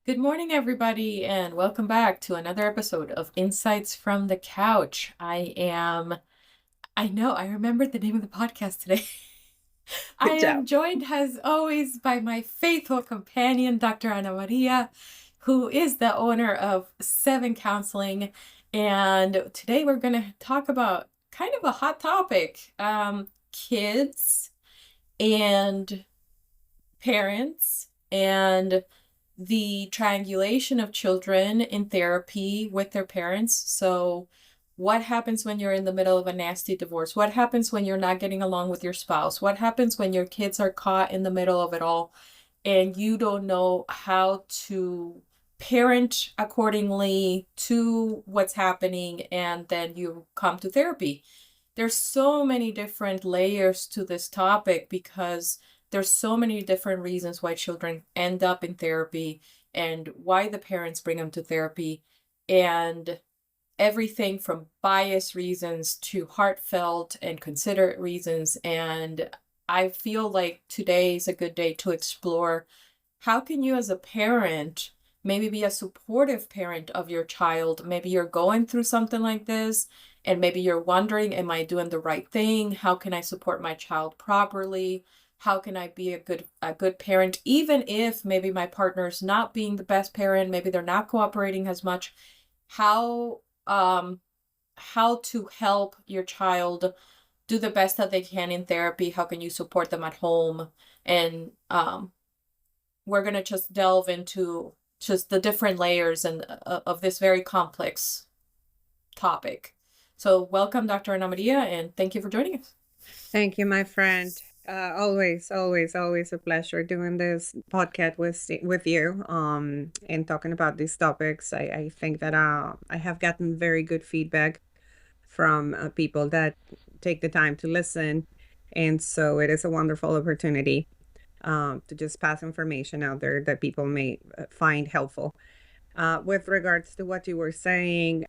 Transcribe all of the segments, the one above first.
Good morning, everybody, and welcome back to another episode of Insights from the Couch. I remembered the name of the podcast today. I Good am job. joined, as always, by my faithful companion, Dr. Anamaria, who is the owner of Seven Counseling. And today we're going to talk about kind of a hot topic, kids and parents and the triangulation of children in therapy with their parents. So, what happens when you're in the middle of a nasty divorce? What happens when you're not getting along with your spouse? What happens when your kids are caught in the middle of it all and you don't know how to parent accordingly to what's happening, and then you come to therapy? There's so many different layers to this topic because there's so many different reasons why children end up in therapy and why the parents bring them to therapy, and everything from bias reasons to heartfelt and considerate reasons. And I feel like today is a good day to explore how can you as a parent maybe be a supportive parent of your child. Maybe you're going through something like this and maybe you're wondering, am I doing the right thing? How can I support my child properly? How can I be a good parent, even if maybe my partner's not being the best parent, maybe they're not cooperating as much? How um how to help your child do the best that they can in therapy? How can you support them at home? And we're going to just delve into just the different layers and of this very complex topic. So welcome, Dr. Anamaria, and thank you for joining us. Thank you, my friend. Always a pleasure doing this podcast with you. And talking about these topics. I think that I have gotten very good feedback from people that take the time to listen, and so it is a wonderful opportunity to just pass information out there that people may find helpful. With regards to what you were saying,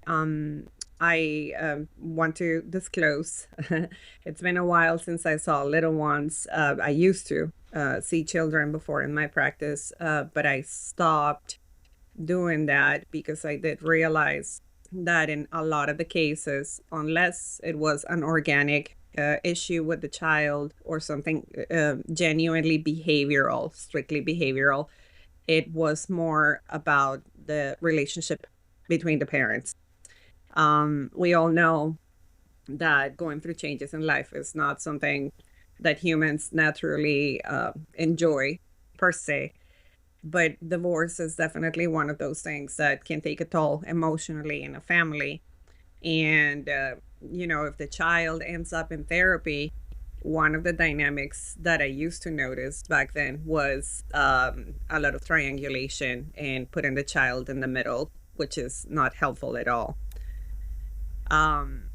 I want to disclose it's been a while since I saw little ones. I used to see children before in my practice, but I stopped doing that because I did realize that in a lot of the cases, unless it was an organic issue with the child or something genuinely behavioral, strictly behavioral, it was more about the relationship between the parents. We all know that going through changes in life is not something that humans naturally enjoy per se. But divorce is definitely one of those things that can take a toll emotionally in a family. And, if the child ends up in therapy, one of the dynamics that I used to notice back then was a lot of triangulation and putting the child in the middle, which is not helpful at all. Um,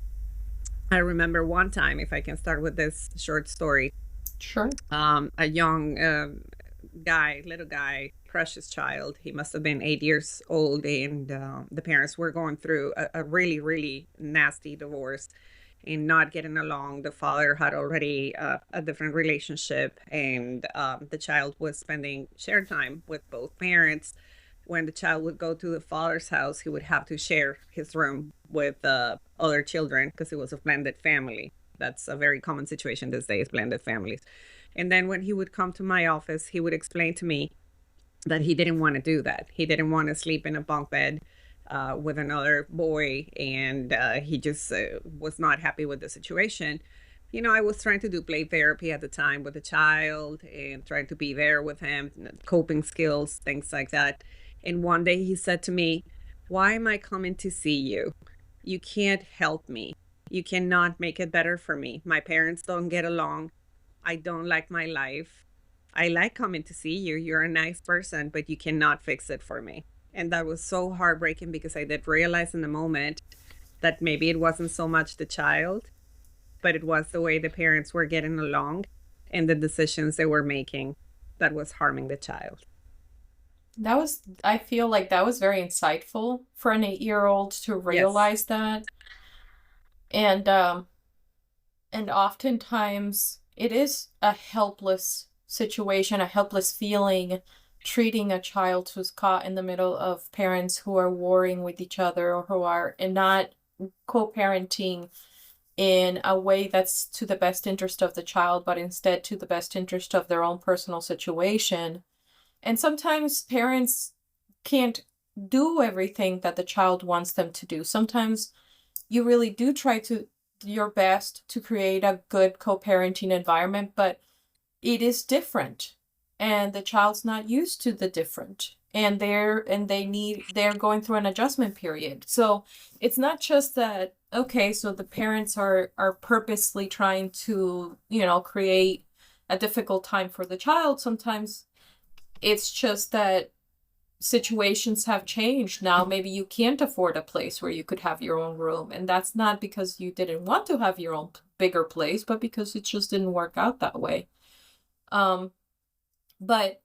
I remember one time, if I can start with this short story, Sure. a young little guy, precious child. He must have been 8 years old, and the parents were going through a really, really nasty divorce and not getting along. The father had already a different relationship, and the child was spending shared time with both parents. When the child would go to the father's house, he would have to share his room with other children because it was a blended family. That's a very common situation these days, blended families. And then when he would come to my office, he would explain to me that he didn't want to do that. He didn't want to sleep in a bunk bed with another boy, and he just was not happy with the situation. I was trying to do play therapy at the time with the child and trying to be there with him, coping skills, things like that. And one day he said to me, "Why am I coming to see you? You can't help me. You cannot make it better for me. My parents don't get along. I don't like my life. I like coming to see you. You're a nice person, but you cannot fix it for me." And that was so heartbreaking because I did realize in the moment that maybe it wasn't so much the child, but it was the way the parents were getting along and the decisions they were making that was harming the child. I feel like that was very insightful for an 8-year-old to Yes. realize that. And oftentimes it is a helpless situation, a helpless feeling treating a child who's caught in the middle of parents who are warring with each other or who are and not co-parenting in a way that's to the best interest of the child, but instead to the best interest of their own personal situation. And sometimes parents can't do everything that the child wants them to do. Sometimes you really do try to your best to create a good co-parenting environment, but it is different and the child's not used to the different, and they're going through an adjustment period. So it's not just that, okay, so the parents are purposely trying to, create a difficult time for the child. Sometimes it's just that situations have changed. Now maybe you can't afford a place where you could have your own room, and that's not because you didn't want to have your own bigger place, but because it just didn't work out that way. But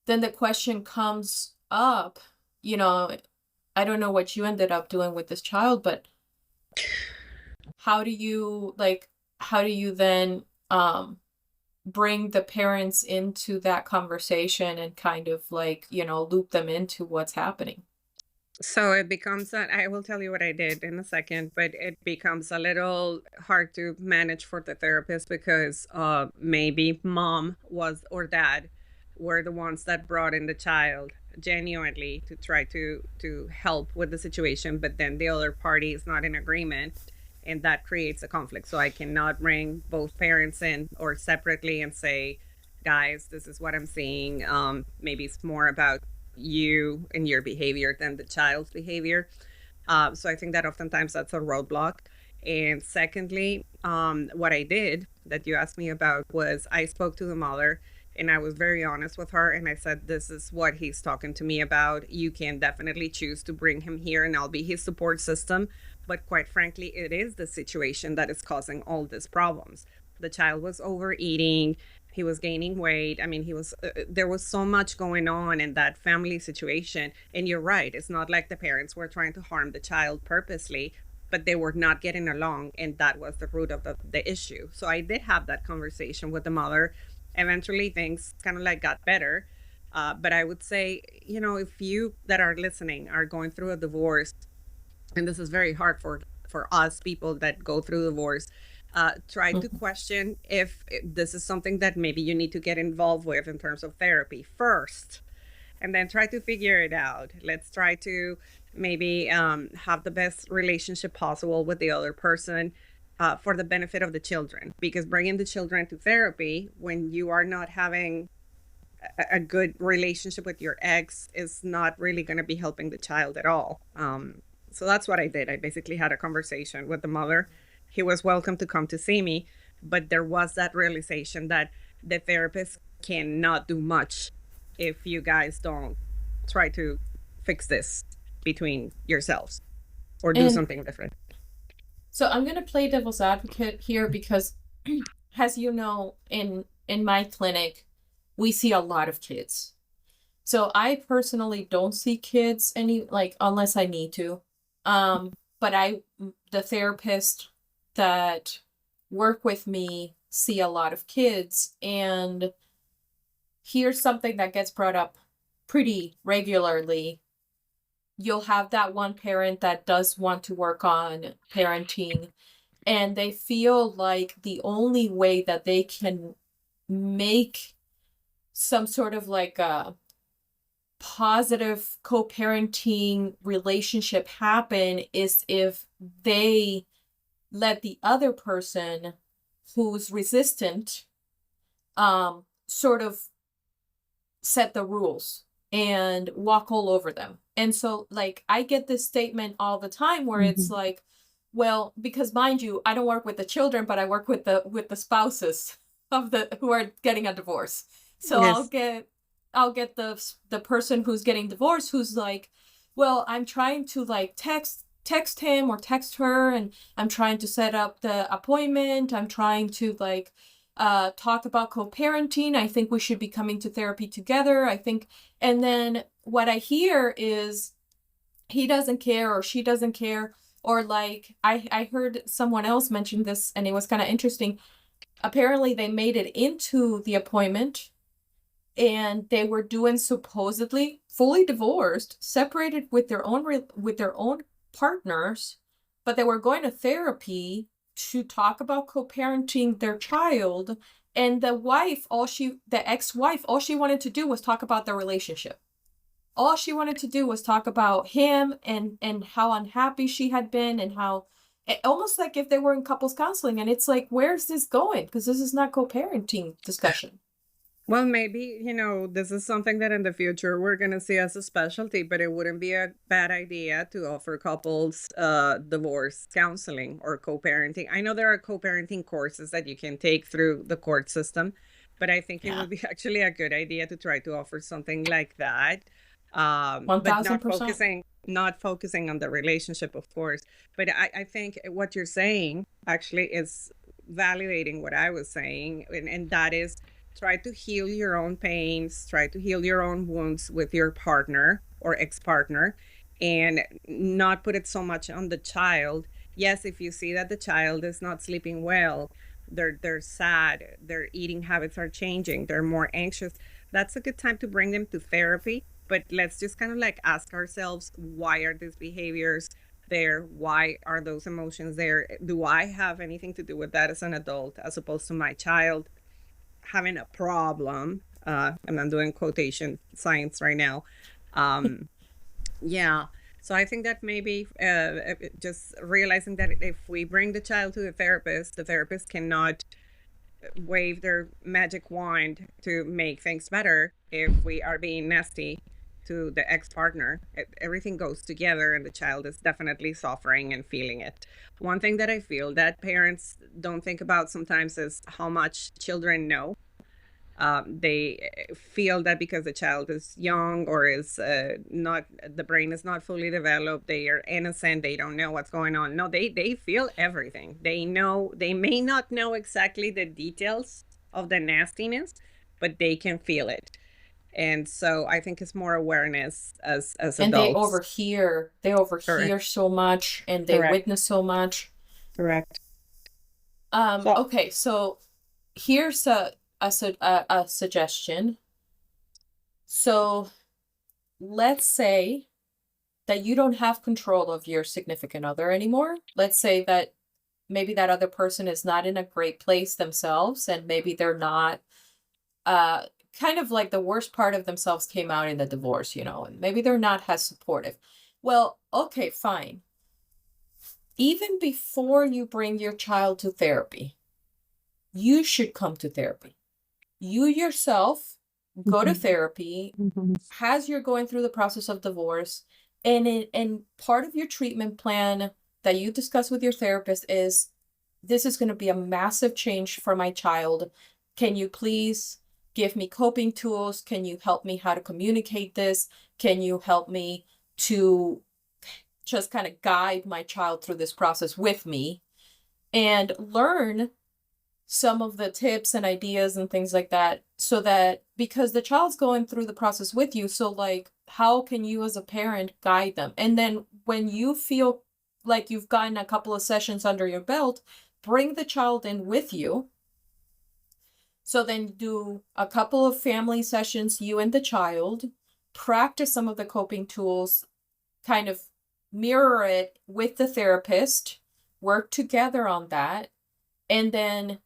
then the question comes up, I don't know what you ended up doing with this child, but how do you then bring the parents into that conversation and kind of loop them into what's happening? So it becomes that I will tell you what I did in a second, but it becomes a little hard to manage for the therapist because maybe mom was or dad were the ones that brought in the child genuinely to try to help with the situation, but then the other party is not in agreement, and that creates a conflict. So I cannot bring both parents in or separately and say, guys, this is what I'm seeing. Maybe it's more about you and your behavior than the child's behavior. So I think that oftentimes that's a roadblock. And secondly, what I did that you asked me about was I spoke to the mother and I was very honest with her. And I said, this is what he's talking to me about. You can definitely choose to bring him here and I'll be his support system. But quite frankly, it is the situation that is causing all these problems. The child was overeating. He was gaining weight. I mean, there was so much going on in that family situation. And you're right. It's not like the parents were trying to harm the child purposely, but they were not getting along. And that was the root of the issue. So I did have that conversation with the mother. Eventually, things kind of got better. But I would say, if you that are listening are going through a divorce, and this is very hard for us people that go through divorce, try to question if this is something that maybe you need to get involved with in terms of therapy first, and then try to figure it out. Let's try to maybe have the best relationship possible with the other person for the benefit of the children, because bringing the children to therapy when you are not having a good relationship with your ex is not really going to be helping the child at all. So that's what I did. I basically had a conversation with the mother. He was welcome to come to see me, but there was that realization that the therapist cannot do much if you guys don't try to fix this between yourselves or do And something different. so I'm going to play devil's advocate here because, as you know, in my clinic, we see a lot of kids. So I personally don't see kids unless I need to. But the therapist that work with me see a lot of kids, and here's something that gets brought up pretty regularly. You'll have that one parent that does want to work on parenting, and they feel like the only way that they can make some sort of a positive co-parenting relationship happen is if they let the other person who's resistant sort of set the rules and walk all over them. And so I get this statement all the time where it's well, because mind you, I don't work with the children, but I work with the spouses of who are getting a divorce. So Yes. I'll get the person who's getting divorced who's like, well, I'm trying to text him or text her, and I'm trying to set up the appointment. I'm trying to talk about co-parenting. I think we should be coming to therapy together. I think, and then what I hear is he doesn't care or she doesn't care, or I heard someone else mention this and it was kind of interesting. Apparently they made it into the appointment and they were doing supposedly fully divorced, separated with their own partners, but they were going to therapy to talk about co-parenting their child. And the ex-wife, all she wanted to do was talk about their relationship. All she wanted to do was talk about him and how unhappy she had been, and how almost like if they were in couples counseling. And it's like, where's this going? Because this is not co-parenting discussion. Well, maybe, this is something that in the future we're going to see as a specialty, but it wouldn't be a bad idea to offer couples divorce counseling or co-parenting. I know there are co-parenting courses that you can take through the court system, but I think it Yeah. would be actually a good idea to try to offer something like that. But 1000%. not focusing on the relationship, of course. But I think what you're saying actually is validating what I was saying, and that is, try to heal your own pains, try to heal your own wounds with your partner or ex-partner, and not put it so much on the child. Yes, if you see that the child is not sleeping well, they're sad, their eating habits are changing, they're more anxious, that's a good time to bring them to therapy. But let's just kind of like ask ourselves, why are these behaviors there? Why are those emotions there? Do I have anything to do with that as an adult, as opposed to my child having a problem? And I'm doing quotation science right now. Um, yeah. So I think that maybe just realizing that if we bring the child to the therapist cannot wave their magic wand to make things better. If we are being nasty to the ex-partner, everything goes together, and the child is definitely suffering and feeling it. One thing that I feel that parents don't think about sometimes is how much children know. They feel that because the child is young or is not, the brain is not fully developed, they are innocent, they don't know what's going on. No, they feel everything. They know, they may not know exactly the details of the nastiness, but they can feel it. And so I think it's more awareness as And they adults. overhear. They Correct. overhear so much, and they Correct. witness so much. Correct. So Okay, so here's a suggestion. So let's say that you don't have control of your significant other anymore. Let's say that maybe that other person is not in a great place themselves, and maybe they're not, uh kind of like the worst part of themselves came out in the divorce, and maybe they're not as supportive. Well, okay, fine. Even before you bring your child to therapy, you should come to therapy. You yourself go to Mhm. therapy Mhm. as you're going through the process of divorce. And part of your treatment plan that you discuss with your therapist is, this is going to be a massive change for my child. Can you please give me coping tools? Can you help me how to communicate this? Can you help me to just kind of guide my child through this process with me, and learn some of the tips and ideas and things like that, so that, because the child's going through the process with you, so like, how can you as a parent guide them? And then when you feel like you've gotten a couple of sessions under your belt, bring the child in with you. So then do a couple of family sessions, you and the child, practice some of the coping tools, kind of mirror it with the therapist, work together on that. And then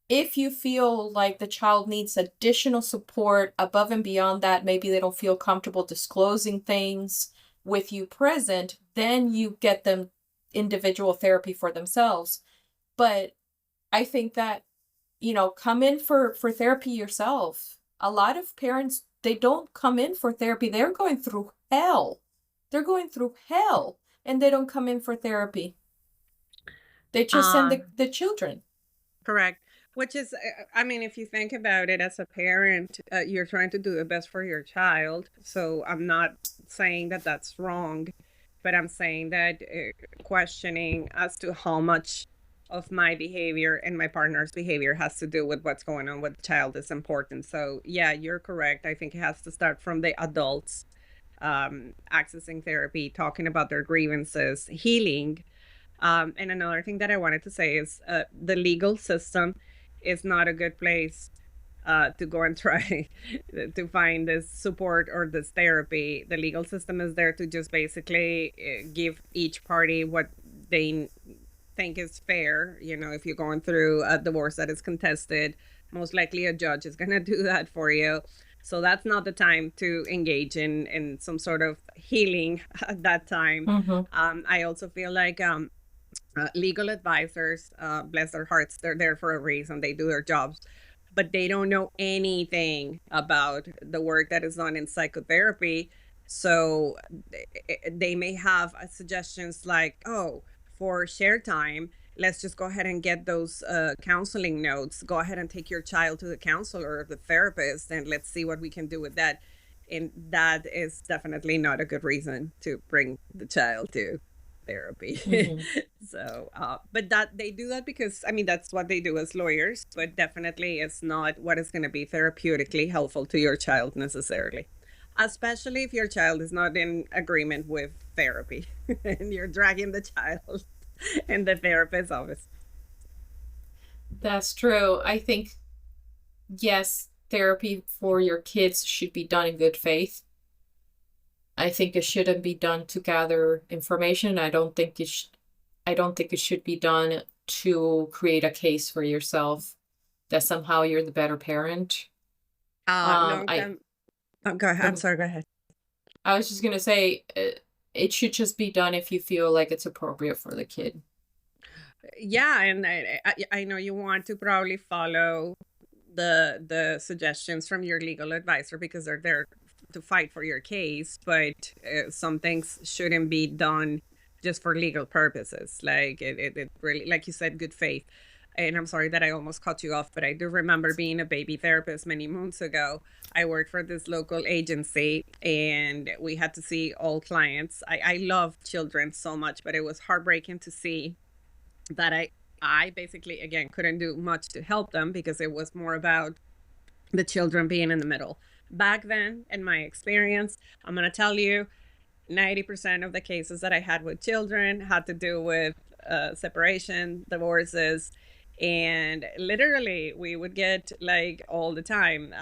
if you feel like the child needs additional support above and beyond that, maybe they don't feel comfortable disclosing things with you present, then you get them individual therapy for themselves. But I think that, come in for therapy yourself. A lot of parents, they don't come in for therapy. They're going through hell. They're going through hell, and they don't come in for therapy. They just send uh, the children. Correct. Which is, I mean, if you think about it as a parent, you're trying to do the best for your child. So I'm not saying that that's wrong, but I'm saying that questioning as to how much of my behavior and my partner's behavior has to do with what's going on with the child is important. So, yeah, you're correct. I think it has to start from the adults accessing therapy, talking about their grievances, healing. And another thing that I wanted to say is the legal system is not a good place to go and try to find this support or this therapy. The legal system is there to just basically give each party what they think is fair. You know, if you're going through a divorce that is contested, most likely a judge is going to do that for you. So that's not the time to engage in some sort of healing at that time. Mm-hmm. I also feel like legal advisors, bless their hearts, they're there for a reason. They do their jobs, but they don't know anything about the work that is done in psychotherapy. So they may have suggestions like, oh, for share time, let's just go ahead and get those counseling notes. Go ahead and take your child to the counselor or the therapist, and let's see what we can do with that. And that is definitely not a good reason to bring the child to therapy. Mm-hmm. So, but that they do that because, I mean, that's what they do as lawyers, but definitely it's not what is going to be therapeutically helpful to your child necessarily, especially if your child is not in agreement with therapy and you're dragging the child in the therapist's office. That's true. I think, yes, therapy for your kids should be done in good faith. I think it shouldn't be done to gather information. I don't think it should be done to create a case for yourself that somehow you're the better parent. Long I time. Oh, go ahead. I'm um, sorry. Go ahead. I was just gonna say it should just be done if you feel like it's appropriate for the kid. Yeah, and I know you want to probably follow the suggestions from your legal advisor because they're there to fight for your case, but some things shouldn't be done just for legal purposes. Like it really, like you said, good faith. And I'm sorry that I almost cut you off, but I do remember being a baby therapist many moons ago. I worked for this local agency and we had to see all clients. I love children so much, but it was heartbreaking to see that I basically again couldn't do much to help them because it was more about the children being in the middle. Back then, in my experience, I'm going to tell you 90% of the cases that I had with children had to do with separation, divorces, and literally we would get like all the time,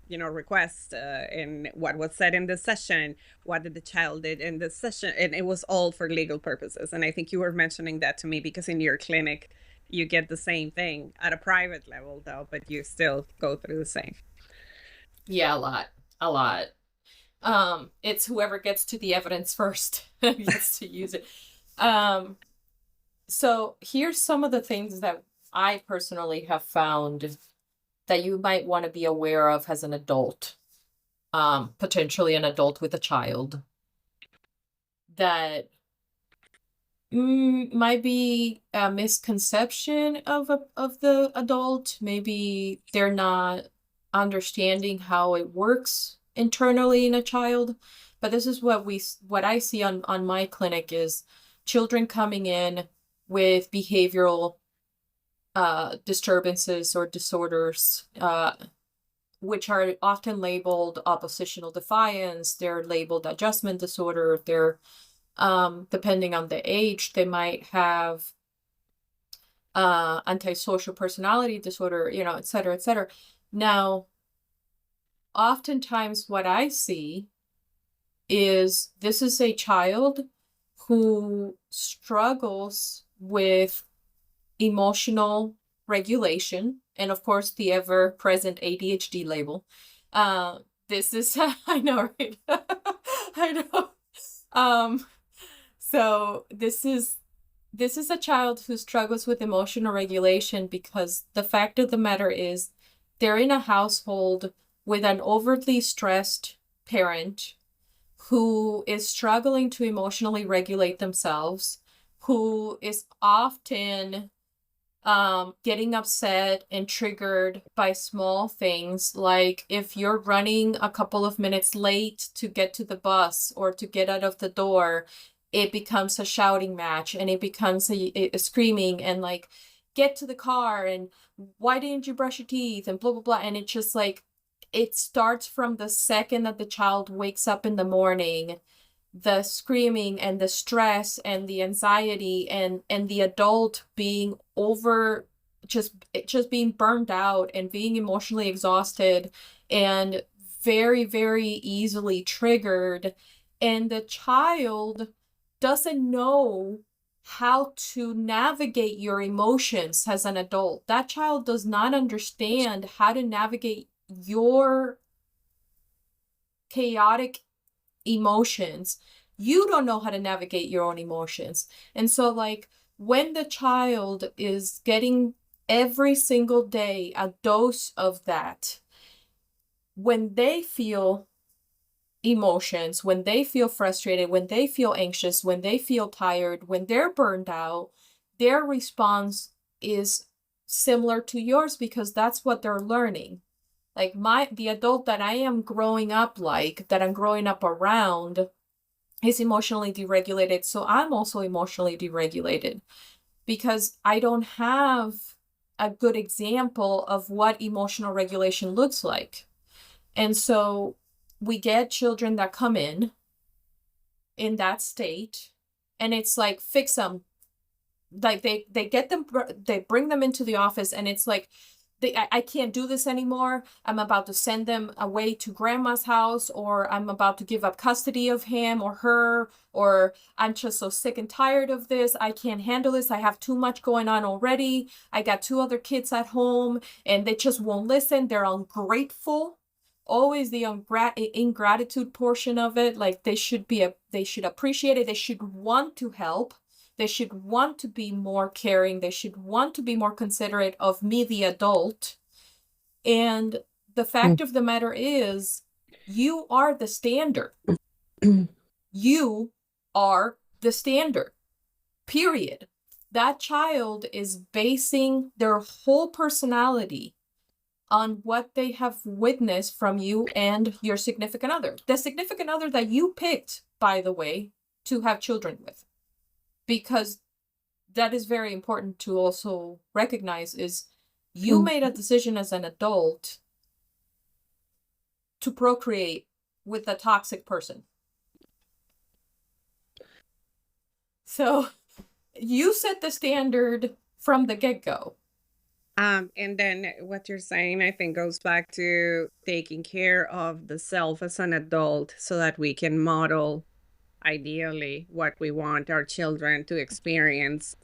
requests in what was said in this session, what did the child did in this session, and it was all for legal purposes. And I think you were mentioning that to me because in your clinic you get the same thing at a private level though, but you still go through the same. Yeah, a lot. It's whoever gets to the evidence first gets to use it. So here's some of the things that I personally have found that you might want to be aware of as an adult, potentially an adult with a child, that might be a misconception of the adult. Maybe they're not understanding how it works internally in a child. But this is what I see on my clinic is children coming in with behavioral disturbances or disorders, which are often labeled oppositional defiance. They're labeled adjustment disorder. They're depending on the age, they might have antisocial personality disorder, et cetera, et cetera. Now, oftentimes what I see is this is a child who struggles with emotional regulation, and of course the ever-present ADHD label. This is I know, right? I know. So this is a child who struggles with emotional regulation because the fact of the matter is they're in a household with an overly stressed parent who is struggling to emotionally regulate themselves, who is often getting upset and triggered by small things, like if you're running a couple of minutes late to get to the bus or to get out of the door, it becomes a shouting match and it becomes a screaming and like, get to the car and why didn't you brush your teeth and blah, blah, blah. And it's just like, it starts from the second that the child wakes up in the morning, the screaming and the stress and the anxiety and the adult being over just being burned out and being emotionally exhausted and very, very easily triggered. And the child doesn't know how to navigate your emotions as an adult. That child does not understand how to navigate your chaotic emotions. You don't know how to navigate your own emotions. And so, like, when the child is getting every single day a dose of that, when they feel emotions, when they feel frustrated, when they feel anxious, when they feel tired, when they're burned out, their response is similar to yours because that's what they're learning. Like the adult that I am growing up like, that I'm growing up around is emotionally deregulated. So I'm also emotionally deregulated because I don't have a good example of what emotional regulation looks like. And so we get children that come in that state, and it's like, fix them. Like they get them, they bring them into the office, and it's like, I can't do this anymore. I'm about to send them away to grandma's house, or I'm about to give up custody of him or her, or I'm just so sick and tired of this. I can't handle this. I have too much going on already. I got 2 other kids at home and they just won't listen. They're ungrateful. Always the ingratitude portion of it. Like they should appreciate it. They should want to help. They should want to be more caring. They should want to be more considerate of me, the adult. And the fact of the matter is, you are the standard. You are the standard, period. That child is basing their whole personality on what they have witnessed from you and your significant other. The significant other that you picked, by the way, to have children with. Because that is very important to also recognize, is you made a decision as an adult to procreate with a toxic person. So you set the standard from the get-go. And then what you're saying, I think, goes back to taking care of the self as an adult so that we can model ideally what we want our children to experience.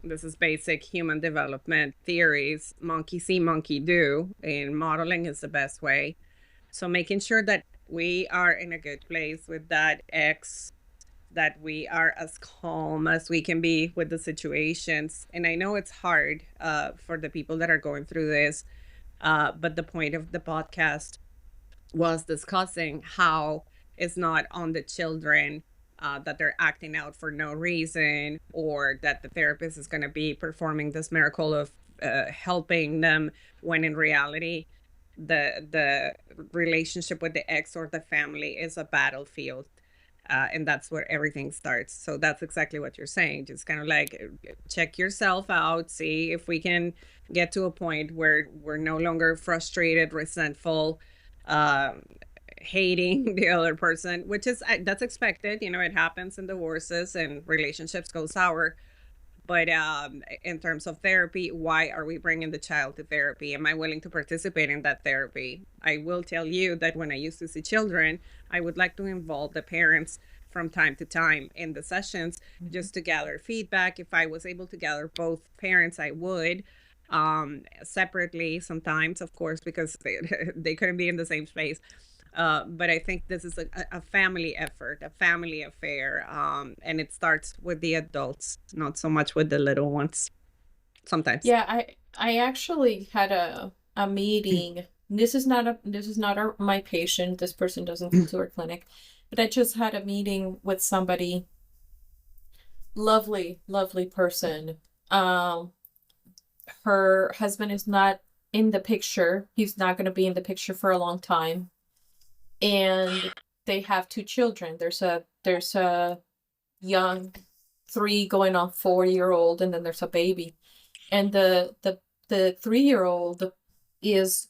This is basic human development theories: monkey see, monkey do, and modeling is the best way. So making sure that we are in a good place with that ex, that we are as calm as we can be with the situations. And I know it's hard for the people that are going through this, but the point of the podcast was discussing how it's not on the children that they're acting out for no reason, or that the therapist is going to be performing this miracle of helping them, when in reality the relationship with the ex or the family is a battlefield. And that's where everything starts. So that's exactly what you're saying. Just kind of like check yourself out, see if we can get to a point where we're no longer frustrated, resentful, hating the other person, which is that's expected. You know, it happens in divorces and relationships go sour. But in terms of therapy, why are we bringing the child to therapy? Am I willing to participate in that therapy? I will tell you that when I used to see children, I would like to involve the parents from time to time in the sessions, just to gather feedback. If I was able to gather both parents, I would, separately sometimes, of course, because they couldn't be in the same space. But I think this is a family effort, a family affair. And it starts with the adults, not so much with the little ones sometimes. Yeah, I actually had a meeting. This is not my patient. This person doesn't come to our clinic, but I just had a meeting with somebody. Lovely, lovely person. Her husband is not in the picture. He's not going to be in the picture for a long time. And they have 2 children. There's a young 3 going on 4-year-old, and then there's a baby. And the 3-year-old is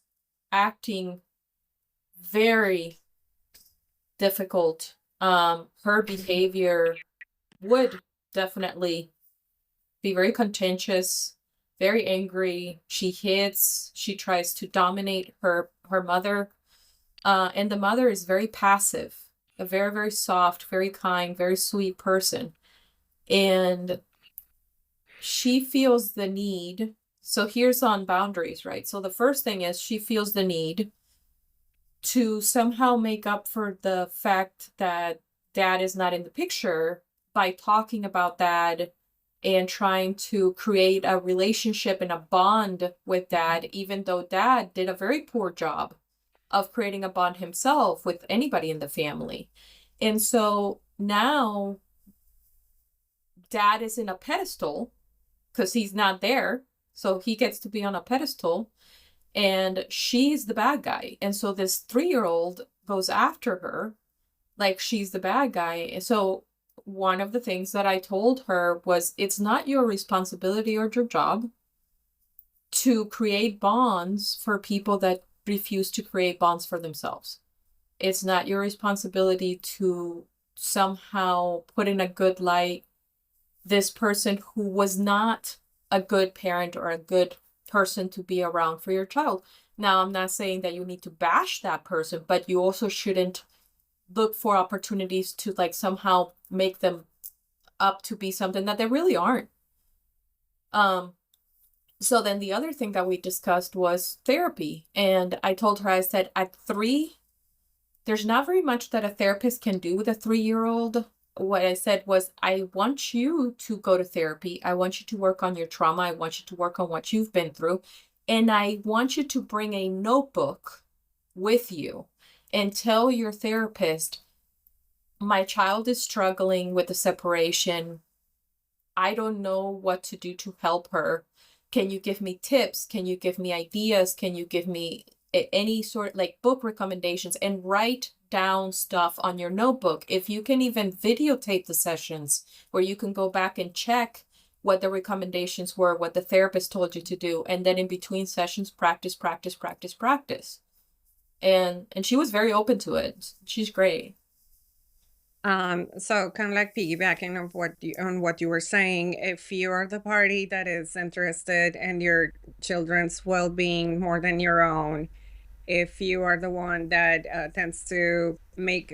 acting very difficult. Her behavior would definitely be very contentious. very angry. She hits, she tries to dominate her mother. And the mother is very passive, a very, very soft, very kind, very sweet person. And she feels the need. So here's on boundaries, right? So the first thing is she feels the need to somehow make up for the fact that dad is not in the picture by talking about dad and trying to create a relationship and a bond with dad, even though dad did a very poor job of creating a bond himself with anybody in the family. And so now dad is in a pedestal because he's not there. So he gets to be on a pedestal and she's the bad guy. And so this 3-year-old goes after her like she's the bad guy. And so one of the things that I told her was it's not your responsibility or your job to create bonds for people that refuse to create bonds for themselves. It's not your responsibility to somehow put in a good light this person who was not a good parent or a good person to be around for your child. Now, I'm not saying that you need to bash that person, but you also shouldn't look for opportunities to like somehow make them up to be something that they really aren't. So then the other thing that we discussed was therapy. And I told her, I said, at 3, there's not very much that a therapist can do with a 3-year-old. What I said was, I want you to go to therapy. I want you to work on your trauma. I want you to work on what you've been through. And I want you to bring a notebook with you and tell your therapist, my child is struggling with the separation. I don't know what to do to help her. Can you give me tips? Can you give me ideas? Can you give me any sort like book recommendations, and write down stuff on your notebook? If you can even videotape the sessions where you can go back and check what the recommendations were, what the therapist told you to do, and then in between sessions, practice, practice, practice, practice. And she was very open to it. She's great. So kind of like piggybacking on what you were saying, if you are the party that is interested in your children's well-being more than your own, if you are the one that tends to make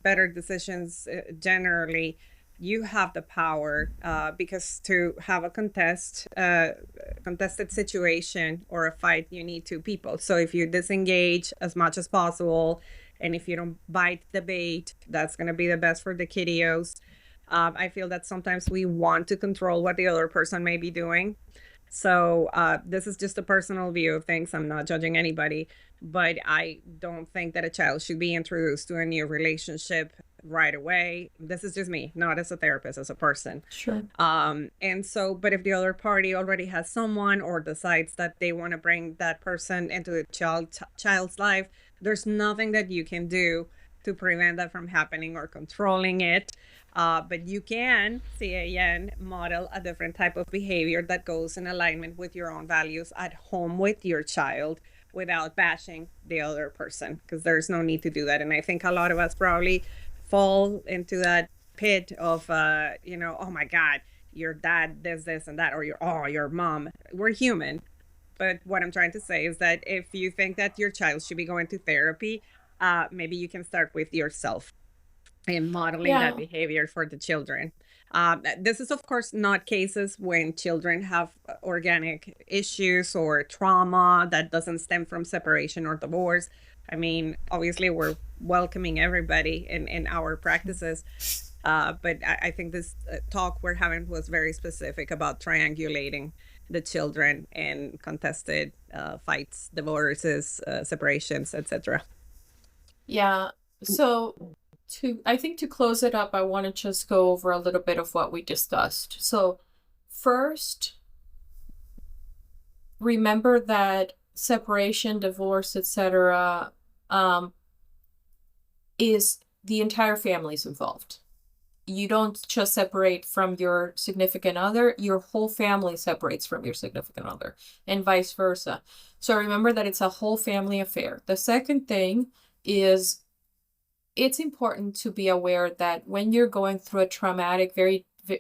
better decisions generally, you have the power because to have a contested situation or a fight, you need 2 people. So if you disengage as much as possible, and if you don't bite the bait, that's going to be the best for the kiddos. I feel that sometimes we want to control what the other person may be doing. So this is just a personal view of things. I'm not judging anybody, but I don't think that a child should be introduced to a new relationship right away. This is just me, not as a therapist, as a person. Sure. And so, but if the other party already has someone or decides that they want to bring that person into the child's life, there's nothing that you can do to prevent that from happening or controlling it. But you can, CAN, model a different type of behavior that goes in alignment with your own values at home with your child without bashing the other person, because there's no need to do that. And I think a lot of us probably fall into that pit of, oh my God, your dad does this and that, or your mom. We're human. But what I'm trying to say is that if you think that your child should be going to therapy, maybe you can start with yourself and modeling that Yeah. behavior for the children. This is, of course, not cases when children have organic issues or trauma that doesn't stem from separation or divorce. I mean, obviously, we're welcoming everybody in our practices. But I think this talk we're having was very specific about triangulating the children in contested fights, divorces, separations, etc. Yeah. So I think to close it up, I want to just go over a little bit of what we discussed. So first, remember that separation, divorce, etc., is the entire family's involved. You don't just separate from your significant other, your whole family separates from your significant other, and vice versa. So remember that it's a whole family affair. The second thing is it's important to be aware that when you're going through a traumatic,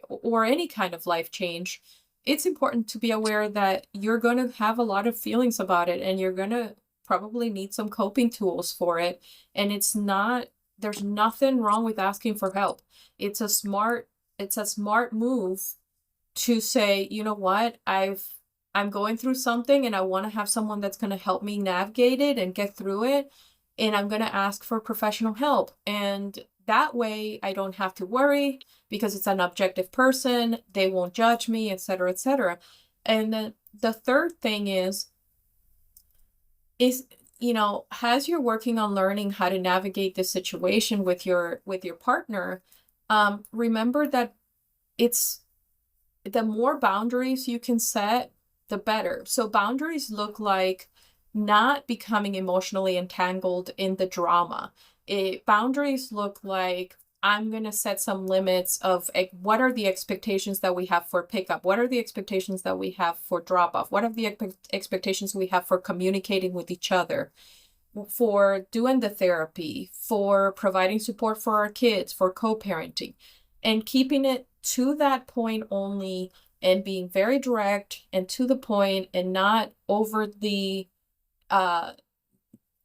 or any kind of life change, it's important to be aware that you're going to have a lot of feelings about it, and you're going to probably need some coping tools for it. And there's nothing wrong with asking for help. It's a smart move to say, you know what, I'm going through something and I want to have someone that's going to help me navigate it and get through it. And I'm going to ask for professional help. And that way I don't have to worry because it's an objective person. They won't judge me, et cetera, et cetera. And then the third thing is, as you're working on learning how to navigate this situation with your partner, remember that it's the more boundaries you can set, the better. So boundaries look like not becoming emotionally entangled in the drama. Boundaries look like, I'm going to set some limits of what are the expectations that we have for pickup? What are the expectations that we have for drop off? What are the expectations we have for communicating with each other, for doing the therapy, for providing support for our kids, for co-parenting, and keeping it to that point only, and being very direct and to the point, and not overly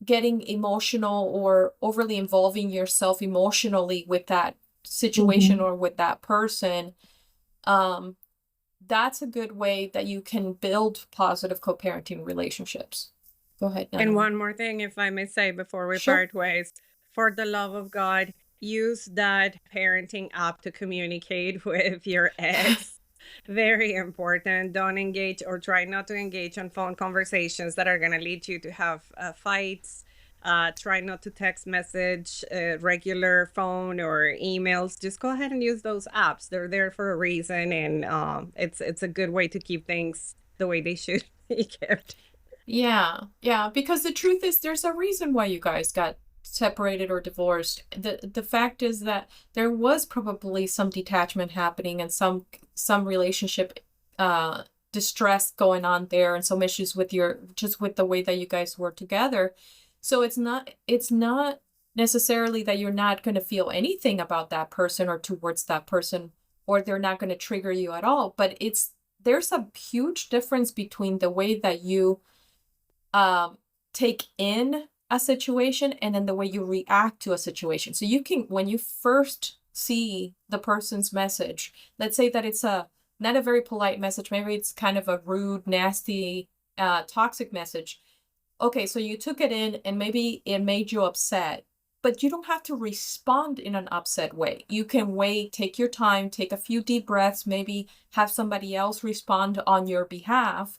getting emotional or overly involving yourself emotionally with that situation or with that person. That's a good way that you can build positive co-parenting relationships. Go ahead, And Nana. one more thing, if I may say, before we Sure. part ways, for the love of God, use that parenting app to communicate with your ex. Very important. Don't engage, or try not to engage on phone conversations that are going to lead you to have fights. Try not to text message, regular phone or emails. Just go ahead and use those apps. They're there for a reason, and it's a good way to keep things the way they should be kept. Yeah, because the truth is, there's a reason why you guys got separated or divorced. The fact is that there was probably some detachment happening, and some relationship distress going on there, and some issues with with the way that you guys were together. So it's not necessarily that you're not going to feel anything about that person or towards that person, or they're not going to trigger you at all, but there's a huge difference between the way that you take in a situation and then the way you react to a situation. So you can, when you first see the person's message, let's say that it's not a very polite message, maybe it's kind of a rude, nasty, toxic message. Okay, so you took it in and maybe it made you upset, but you don't have to respond in an upset way. You can wait, take your time, take a few deep breaths, maybe have somebody else respond on your behalf,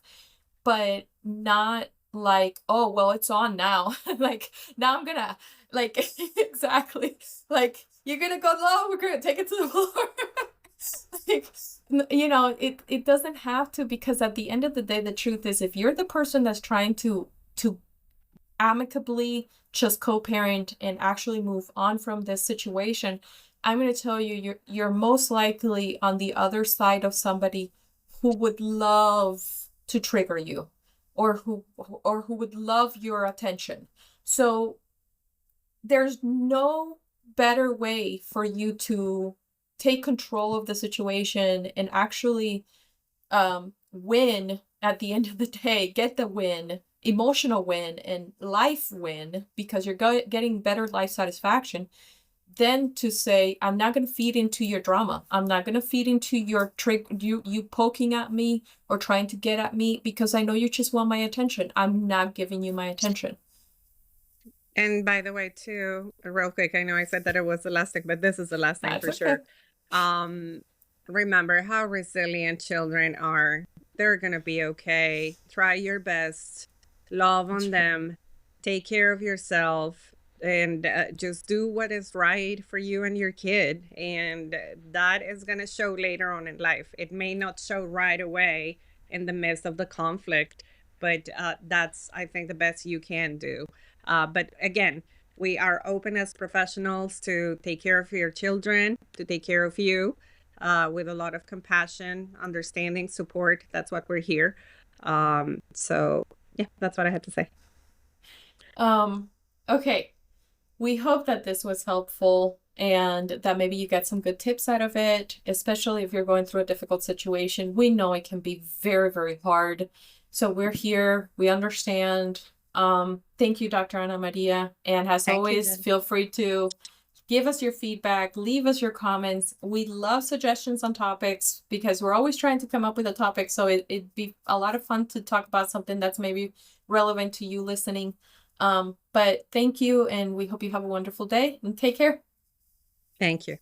but not like, oh, well, it's on now. Like, now I'm gonna, like, exactly. Like, you're gonna go low, we're gonna take it to the floor. Like, it doesn't have to, because at the end of the day, the truth is, if you're the person that's trying to amicably just co-parent and actually move on from this situation, I'm going to tell you, you're most likely on the other side of somebody who would love to trigger you, or who would love your attention. So there's no better way for you to take control of the situation and actually win at the end of the day, get the win, emotional win and life win, because you're getting better life satisfaction, than to say, I'm not going to feed into your drama. I'm not going to feed into your you poking at me or trying to get at me, because I know you just want my attention. I'm not giving you my attention. And by the way, too, real quick, I know I said that it was the last thing, but this is the last thing. That's for okay. Sure. Remember how resilient children are. They're going to be okay. Try your best. Love on them. Take care of yourself. And just do what is right for you and your kid. And that is going to show later on in life. It may not show right away in the midst of the conflict, but that's, I think, the best you can do. But again, we are open as professionals to take care of your children, to take care of you, with a lot of compassion, understanding, support. That's what we're here. So yeah, that's what I had to say. Okay. We hope that this was helpful. and that maybe you get some good tips out of it, especially if you're going through a difficult situation. We know it can be very, very hard. So we're here. We understand. Thank you, Dr. Ana Maria. And as Thank you, always, Jen. feel free to give us your feedback, leave us your comments. We love suggestions on topics because we're always trying to come up with a topic. So it'd be a lot of fun to talk about something that's maybe relevant to you listening. But thank you, and we hope you have a wonderful day and take care. Thank you.